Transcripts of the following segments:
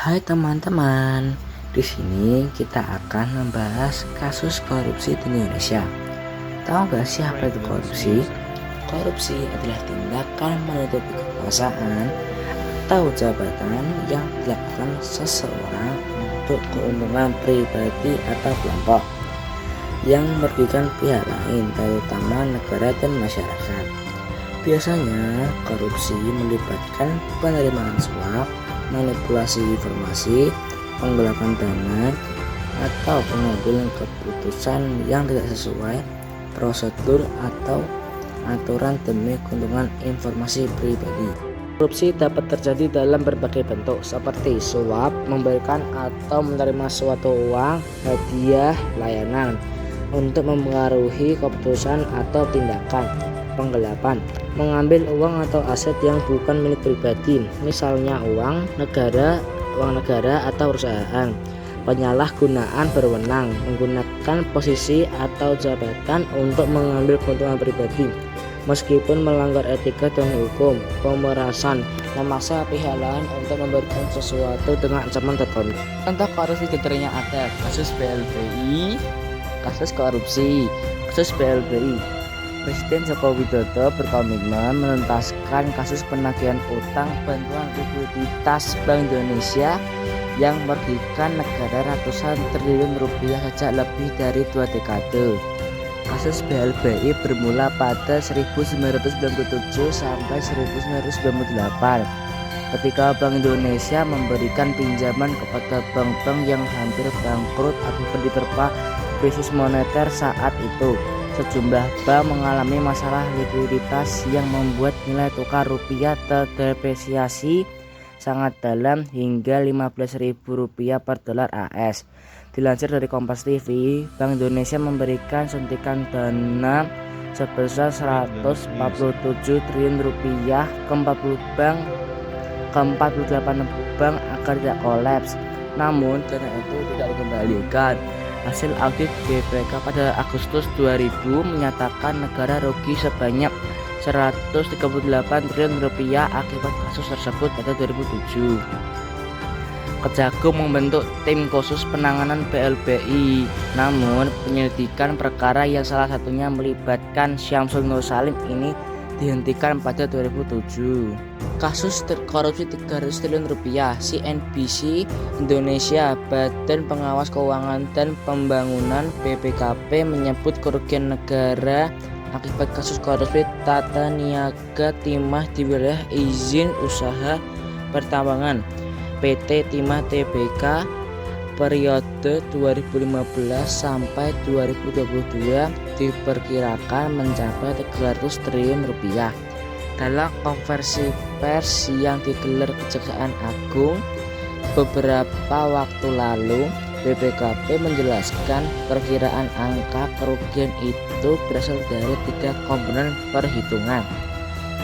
Hai teman-teman, di sini kita akan membahas kasus korupsi di Indonesia. Tahu gak sih apa itu korupsi? Korupsi adalah tindakan menutupi kekuasaan atau jabatan yang dilakukan seseorang untuk keuntungan pribadi atau kelompok yang merugikan pihak lain, terutama negara dan masyarakat. Biasanya korupsi melibatkan penerimaan suap, manipulasi informasi, penggelapan dana, atau pengambilan keputusan yang tidak sesuai prosedur atau aturan demi keuntungan informasi pribadi. Korupsi dapat terjadi dalam berbagai bentuk seperti suap, memberikan atau menerima suatu uang, hadiah, layanan untuk mempengaruhi keputusan atau tindakan. Penggelapan, mengambil uang atau aset yang bukan milik pribadi, misalnya uang negara atau perusahaan. Penyalahgunaan berwenang, menggunakan posisi atau jabatan untuk mengambil keuntungan pribadi meskipun melanggar etika dan hukum. Pemerasan, memaksa pihak lain untuk memberikan sesuatu dengan ancaman tertentu. Contoh korupsi diantaranya ada kasus BLBI, kasus korupsi, kasus BLBI. Presiden Joko Widodo berkomitmen menuntaskan kasus penagihan utang bantuan likuiditas Bank Indonesia yang merugikan negara ratusan triliun rupiah sejak lebih dari 2 dekade. Kasus BLBI bermula pada 1997 sampai 1998 ketika Bank Indonesia memberikan pinjaman kepada bank-bank yang hampir bangkrut akibat diterpa krisis moneter saat itu. Sejumlah bank mengalami masalah likuiditas yang membuat nilai tukar rupiah terdepresiasi sangat dalam hingga Rp15.000 per dolar AS. Dilansir dari Kompas TV, Bank Indonesia memberikan suntikan dana sebesar Rp147 triliun ke 48 bank agar tidak kolaps. Namun dana itu tidak dikembalikan. Hasil audit BPK pada Agustus 2000 menyatakan negara rugi sebanyak Rp138 triliun akibat kasus tersebut pada 2007. Kejagung membentuk tim khusus penanganan BLBI, namun penyelidikan perkara yang salah satunya melibatkan Syamsul Nur Salim ini dihentikan pada 2007. Kasus korupsi Rp300 triliun, CNBC Indonesia, Badan Pengawas Keuangan dan Pembangunan BPKP menyebut kerugian negara akibat kasus korupsi tata niaga timah di wilayah izin usaha pertambangan PT Timah Tbk periode 2015 sampai 2022 diperkirakan mencapai Rp300 triliun. Dalam konversi pers yang digelar Kejaksaan Agung beberapa waktu lalu, BPKP menjelaskan perkiraan angka kerugian itu berasal dari 3 komponen perhitungan.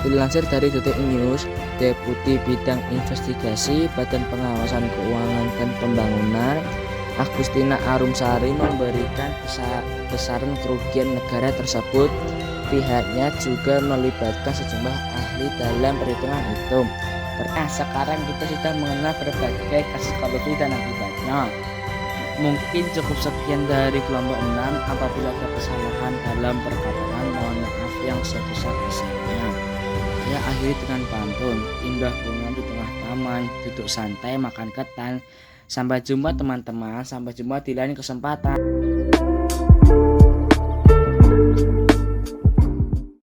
Dilansir dari Detik News, Deputi Bidang Investigasi Badan Pengawasan Keuangan dan Pembangunan Agustina Arumsari memberikan besaran kerugian negara tersebut. Pihaknya juga melibatkan sejumlah ahli dalam perhitungan itu. Sekarang kita sudah mengenal berbagai kasus korupsi dan akibatnya. Mungkin cukup sekian dari kelompok 6. Apabila ada kesalahan dalam perkataan, mohon maaf yang sebesar-besarnya. Saya akhiri dengan pantun, indah bunga di tengah taman, duduk santai makan ketan. Sampai jumpa teman-teman, sampai jumpa di lain kesempatan.